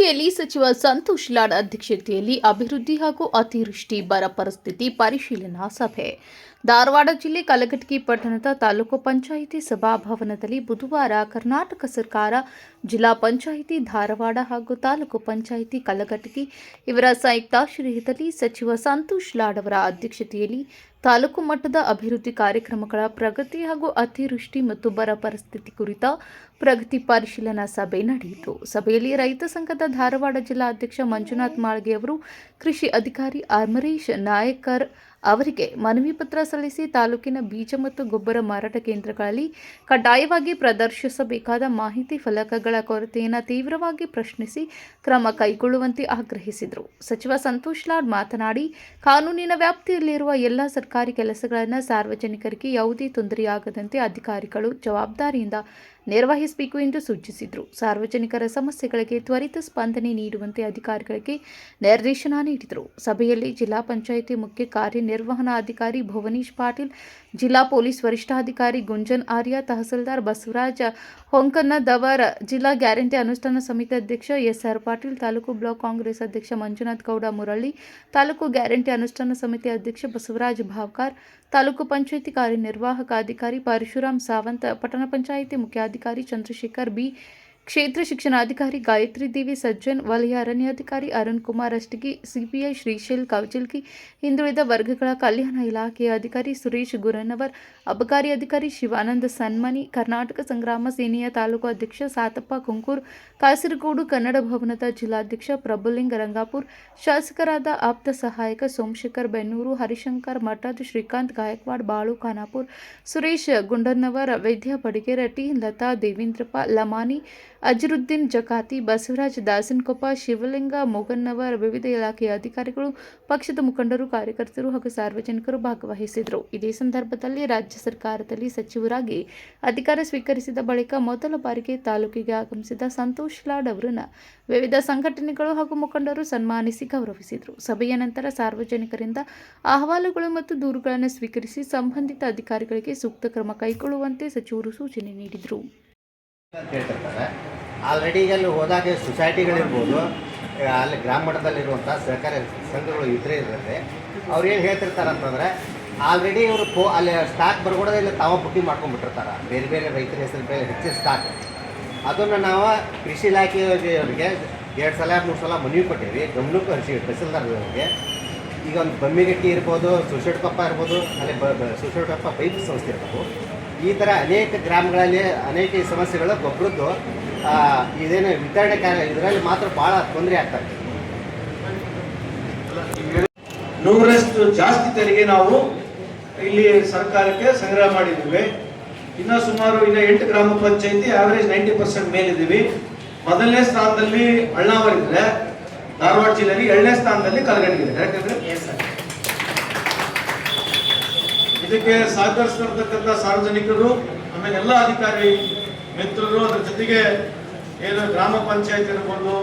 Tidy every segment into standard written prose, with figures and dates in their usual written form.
ಸಭೆಯಲ್ಲಿ ಸಚಿವ ಸಂತೋಷ್ ಲಾಡ್ ಅಧ್ಯಕ್ಷತೆಯಲ್ಲಿ ಅಭಿವೃದ್ಧಿ ಹಾಗೂ ಅತಿವೃಷ್ಟಿ ಬರ ಪರಿಸ್ಥಿತಿ ಪರಿಶೀಲನಾ ಸಭೆ ಧಾರವಾಡ ಜಿಲ್ಲೆ ಕಲಘಟಗಿ ಪಟ್ಟಣದ ತಾಲೂಕು ಪಂಚಾಯಿತಿ ಸಭಾಭವನದಲ್ಲಿ ಬುಧವಾರ ಕರ್ನಾಟಕ ಸರ್ಕಾರ, ಜಿಲ್ಲಾ ಪಂಚಾಯಿತಿ ಧಾರವಾಡ ಹಾಗೂ ತಾಲೂಕು ಪಂಚಾಯಿತಿ ಕಲಘಟಗಿ ಇವರ ಸಂಯುಕ್ತಾಶ್ರಯದಲ್ಲಿ ಸಚಿವ ಸಂತೋಷ್ ಲಾಡ್ ಅವರ ಅಧ್ಯಕ್ಷತೆಯಲ್ಲಿ ತಾಲೂಕು ಮಟ್ಟದ ಅಭಿವೃದ್ಧಿ ಕಾರ್ಯಕ್ರಮಗಳ ಪ್ರಗತಿ ಹಾಗೂ ಅತಿವೃಷ್ಟಿ ಮತ್ತು ಬರ ಪರಿಸ್ಥಿತಿ ಕುರಿತ ಪ್ರಗತಿ ಪರಿಶೀಲನಾ ಸಭೆ ನಡೆಯಿತು. ಸಭೆಯಲ್ಲಿ ರೈತ ಸಂಘದ ಧಾರವಾಡ ಜಿಲ್ಲಾ ಅಧ್ಯಕ್ಷ ಮಂಜುನಾಥ್ ಮಾಳ್ಗೆ ಅವರು ಕೃಷಿ ಅಧಿಕಾರಿ ಅಮರೇಶ್ ನಾಯಕರ್ ಅವರಿಗೆ ಮನವಿ ಪತ್ರ ಸಲ್ಲಿಸಿ ತಾಲೂಕಿನ ಬೀಜ ಮತ್ತು ಗೊಬ್ಬರ ಮಾರಾಟ ಕೇಂದ್ರಗಳಲ್ಲಿ ಕಡ್ಡಾಯವಾಗಿ ಪ್ರದರ್ಶಿಸಬೇಕಾದ ಮಾಹಿತಿ ಫಲಕಗಳ ಕೊರತೆಯನ್ನು ತೀವ್ರವಾಗಿ ಪ್ರಶ್ನಿಸಿ ಕ್ರಮ ಕೈಗೊಳ್ಳುವಂತೆ ಆಗ್ರಹಿಸಿದರು. ಸಚಿವ ಸಂತೋಷ್ ಲಾಡ್ ಮಾತನಾಡಿ, ಕಾನೂನಿನ ವ್ಯಾಪ್ತಿಯಲ್ಲಿರುವ ಎಲ್ಲ ಸರ್ಕಾರಿ ಕೆಲಸಗಳನ್ನು ಸಾರ್ವಜನಿಕರಿಗೆ ಯಾವುದೇ ತೊಂದರೆಯಾಗದಂತೆ ಅಧಿಕಾರಿಗಳು ಜವಾಬ್ದಾರಿಯಿಂದ ನಿರ್ವಹಿಸಬೇಕು ಎಂದು ಸೂಚಿಸಿದರು. ಸಾರ್ವಜನಿಕರ ಸಮಸ್ಯೆಗಳಿಗೆ ತ್ವರಿತ ಸ್ಪಂದನೆ ನೀಡುವಂತೆ ಅಧಿಕಾರಿಗಳಿಗೆ ನಿರ್ದೇಶನ ನೀಡಿದರು. ಸಭೆಯಲ್ಲಿ ಜಿಲ್ಲಾ ಪಂಚಾಯಿತಿ ಮುಖ್ಯ ಕಾರ್ಯನಿರ್ವಹಣಾಧಿಕಾರಿ ಭುವನೇಶ್ ಪಾಟೀಲ್, ಜಿಲ್ಲಾ ಪೊಲೀಸ್ ವರಿಷ್ಠಾಧಿಕಾರಿ ಗುಂಜನ್ ಆರ್ಯ, ತಹಸೀಲ್ದಾರ್ ಬಸವರಾಜ ಹೊಂಕನ್ನದವರ, ಜಿಲ್ಲಾ ಗ್ಯಾರಂಟಿ ಅನುಷ್ಠಾನ ಸಮಿತಿ ಅಧ್ಯಕ್ಷ ಎಸ್ಆರ್ ಪಾಟೀಲ್, ತಾಲೂಕು ಬ್ಲಾಕ್ ಕಾಂಗ್ರೆಸ್ ಅಧ್ಯಕ್ಷ ಮಂಜುನಾಥ್ ಗೌಡ ಮುರಳಿ, ತಾಲೂಕು ಗ್ಯಾರಂಟಿ ಅನುಷ್ಠಾನ ಸಮಿತಿ ಅಧ್ಯಕ್ಷ ಬಸವರಾಜ ಭಾವ್ಕರ್, ತಾಲೂಕು ಪಂಚಾಯಿತಿ ಕಾರ್ಯನಿರ್ವಾಹಕ ಅಧಿಕಾರಿ ಪರಶುರಾಮ್ ಸಾವಂತ್, ಪಟ್ಟಣ ಪಂಚಾಯಿತಿ ಮುಖ್ಯಾಧಿಕಾರಿ ಚಂದ್ರಶೇಖರ್ ಬಿ, ಕ್ಷೇತ್ರ ಶಿಕ್ಷಣಾಧಿಕಾರಿ ಗಾಯತ್ರಿ ದೇವಿ ಸಜ್ಜನ್, ವಲಯ ಅರಣ್ಯಾಧಿಕಾರಿ ಅರುಣ್ ಕುಮಾರ್ ಅಷ್ಟಗಿ, ಸಿಪಿಐ ಶ್ರೀಶೈಲ್ ಕೌಜಲ್ಕಿ, ಹಿಂದುಳಿದ ವರ್ಗಗಳ ಕಲ್ಯಾಣ ಇಲಾಖೆಯ ಅಧಿಕಾರಿ ಸುರೇಶ್ ಗುರನವರ್, ಅಬಕಾರಿ ಅಧಿಕಾರಿ ಶಿವಾನಂದ ಸನ್ಮನಿ, ಕರ್ನಾಟಕ ಸಂಗ್ರಾಮ ಸೇನೆಯ ತಾಲೂಕು ಅಧ್ಯಕ್ಷ ಸಾತಪ್ಪ ಕುಂಕೂರ್, ಕಾಸರಗೋಡು ಕನ್ನಡ ಭವನದ ಜಿಲ್ಲಾಧ್ಯಕ್ಷ ಪ್ರಭುಲಿಂಗ ರಂಗಾಪುರ್, ಶಾಸಕರಾದ ಆಪ್ತ ಸಹಾಯಕ ಸೋಮಶೇಖರ್ ಬೆನ್ನೂರು, ಹರಿಶಂಕರ್ ಮಠದ್, ಶ್ರೀಕಾಂತ್ ಗಾಯಕ್ವಾಡ್, ಬಾಳು ಖಾನಾಪುರ್, ಸುರೇಶ್ ಗುಂಡನ್ನವರ್, ವೈದ್ಯ ಬಡಿಗೇರ, ಟಿ ಲತಾ ದೇವೇಂದ್ರಪ್ಪ ಲಮಾನಿ, ಅಜರುದ್ದೀನ್ ಜಕಾತಿ, ಬಸವರಾಜ್ ದಾಸನಕೊಪ್ಪ, ಶಿವಲಿಂಗ ಮೊಗನ್ನವರ್, ವಿವಿಧ ಇಲಾಖೆಯ ಅಧಿಕಾರಿಗಳು, ಪಕ್ಷದ ಮುಖಂಡರು, ಕಾರ್ಯಕರ್ತರು ಹಾಗೂ ಸಾರ್ವಜನಿಕರು ಭಾಗವಹಿಸಿದರು. ಇದೇ ಸಂದರ್ಭದಲ್ಲಿ ರಾಜ್ಯ ಸರ್ಕಾರದಲ್ಲಿ ಸಚಿವರಾಗಿ ಅಧಿಕಾರ ಸ್ವೀಕರಿಸಿದ ಬಳಿಕ ಮೊದಲ ಬಾರಿಗೆ ತಾಲೂಕಿಗೆ ಆಗಮಿಸಿದ ಸಂತೋಷ್ ಲಾಡ್ ಅವರನ್ನು ವಿವಿಧ ಸಂಘಟನೆಗಳು ಹಾಗೂ ಮುಖಂಡರು ಸನ್ಮಾನಿಸಿ ಗೌರವಿಸಿದರು. ಸಭೆಯ ನಂತರ ಸಾರ್ವಜನಿಕರಿಂದ ಅಹವಾಲುಗಳು ಮತ್ತು ದೂರುಗಳನ್ನು ಸ್ವೀಕರಿಸಿ ಸಂಬಂಧಿತ ಅಧಿಕಾರಿಗಳಿಗೆ ಸೂಕ್ತ ಕ್ರಮ ಕೈಗೊಳ್ಳುವಂತೆ ಸಚಿವರು ಸೂಚನೆ ನೀಡಿದರು. ಅಂತ ಹೇಳ್ತಿರ್ತಾರೆ. ಆಲ್ರೆಡಿ ಈಗ ಅಲ್ಲಿ ಹೋದಾಗ ಸೊಸೈಟಿಗಳಿರ್ಬೋದು, ಅಲ್ಲಿ ಗ್ರಾಮ ಮಟ್ಟದಲ್ಲಿರುವಂಥ ಸಹಕಾರಿ ಸಂಘಗಳು ಇರುತ್ತೆ. ಅವ್ರು ಏನು ಹೇಳ್ತಿರ್ತಾರೆ ಅಂತಂದರೆ, ಆಲ್ರೆಡಿ ಇವರು ಅಲ್ಲಿ ಸ್ಟಾಕ್ ಬರ್ಕೊಡೋದೇ ಇಲ್ಲ, ತಾವು ಬುಕ್ಕಿಂಗ್ ಮಾಡ್ಕೊಂಡ್ಬಿಟ್ಟಿರ್ತಾರೆ ಬೇರೆ ಬೇರೆ ರೈತರ ಹೆಸರು ಮೇಲೆ ಹೆಚ್ಚಿನ ಸ್ಟಾಕ್. ಅದನ್ನು ನಾವು ಕೃಷಿ ಇಲಾಖೆಯವರಿಗೆ 2 ಸಲ 3 ಸಲ ಮನವಿ ಕೊಟ್ಟೇವಿ, ಗಮನಕ್ಕೂ ಹರಿಸಿವಿ ತಹಸೀಲ್ದಾರ್ಗೆ. ಈಗ ಒಂದು ಬಮ್ಮಿಗಟ್ಟಿ ಇರ್ಬೋದು, ಸುಶೇಟಕೊಪ್ಪ ಇರ್ಬೋದು, ಅಲ್ಲಿ ಸುಶೇಟಕೊಪ್ಪ ಪೈಪ್ ಸಂಸ್ಥೆ ಇರ್ಬೋದು. ಈ ಥರ ಅನೇಕ ಗ್ರಾಮಗಳಲ್ಲಿ ಅನೇಕ ಸಮಸ್ಯೆಗಳು ಗೊಬ್ಬರದ್ದು ಇದೇನು ವಿತರಣೆ ಇದರಲ್ಲಿ ಮಾತ್ರ ಭಾಳ ತೊಂದರೆ ಆಗ್ತದೆ. 100ರಷ್ಟು ಜಾಸ್ತಿ ತೆರಿಗೆ ನಾವು ಇಲ್ಲಿ ಸರ್ಕಾರಕ್ಕೆ ಸಂಗ್ರಹ ಮಾಡಿದ್ದೀವಿ. ಇನ್ನು ಸುಮಾರು 8 ಗ್ರಾಮ ಪಂಚಾಯತಿ ಆವರೇಜ್ 90% ಮೇಲಿದ್ದೀವಿ. ಮೊದಲನೇ ಸ್ಥಾನದಲ್ಲಿ ಅಳ್ನಾವರಿದ್ರೆ, ಧಾರವಾಡ ಜಿಲ್ಲೆಯಲ್ಲಿ 2ನೇ ಸ್ಥಾನದಲ್ಲಿ ಕಲಘಟಗಿ. ಯಾಕಂದ್ರೆ ಇದಕ್ಕೆ ಸಹಕರಿಸಿರ್ತಕ್ಕಂಥ ಸಾರ್ವಜನಿಕರು, ಆಮೇಲೆ ಎಲ್ಲ ಅಧಿಕಾರಿ ಮಿತ್ರರು, ಅದರ ಜೊತೆಗೆ ಏನು ಗ್ರಾಮ ಪಂಚಾಯತ್ ಇರ್ಬೋದು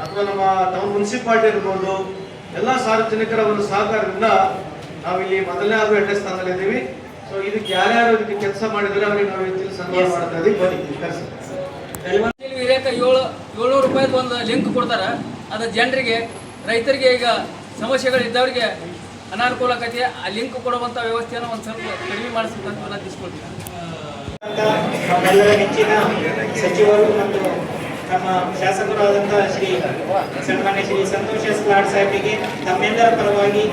ಅಥವಾ ನಮ್ಮ ಟೌನ್ ಮುನ್ಸಿಪಾಲಿಟಿ ಇರ್ಬೋದು, ಎಲ್ಲ ಸಾರ್ವಜನಿಕರ ಒಂದು ಸಹಕಾರದಿಂದ ನಾವಿಲ್ಲಿ ಮೊದಲನೇ ಹಾಗೂ 2ನೇ ಸ್ಥಾನದಲ್ಲಿ ಇದ್ದೀವಿ. ಸೊ ಇದಕ್ಕೆ ಯಾರ್ಯಾರು ಇದಕ್ಕೆ ಕೆಲಸ ಮಾಡಿದ್ರೆ ಅವರಿಗೆ ನಾವು ಇಲ್ಲಿ ಸನ್ಮಾನ ಮಾಡ್ತಾ ಇದ್ದೀವಿ. ಬನ್ನಿ ಕರೆಸಿ. 700 ರೂಪಾಯಿದು ಒಂದು ಲಿಂಕ್ ಕೊಡ್ತಾರೆ. ಅದು ಜನರಿಗೆ, ರೈತರಿಗೆ ಈಗ ಸಮಸ್ಯೆಗಳಿದ್ದವರಿಗೆ ಅನಾನುಕೂಲ ಆಗೈತಿ. ಆ ಲಿಂಕ್ ಕೊಡುವಂಥ ವ್ಯವಸ್ಥೆಯನ್ನು ಒಂದು ಸ್ವಲ್ಪ ಕಡಿಮೆ ಮಾಡಿಸ್ಬೇಕಂತ ನಾನು ತಿಳಿಸ್ಕೊಳ್ತೀನಿ. ನಮ್ಮೆಲ್ಲರ ನೆಚ್ಚಿನ ಸಚಿವರು ಮತ್ತು ನಮ್ಮ ಶಾಸಕರಾದಂಥ ಸನ್ಮಾನ್ಯ ಶ್ರೀ ಸಂತೋಷ್ ಲಾಡ್ ಸಾಹೇಬರಿಗೆ ತಮ್ಮೆಲ್ಲರ ಪರವಾಗಿ,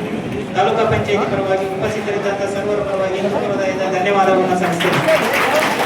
ತಾಲೂಕಾ ಪಂಚಾಯತಿ ಪರವಾಗಿ, ಉಪಸ್ಥಿತರಿದ್ದಂಥ ಸರ್ವರ ಪರವಾಗಿ ಹೃದಯದ ಧನ್ಯವಾದಗಳನ್ನು ಸಲ್ಲಿಸ್ತೇನೆ.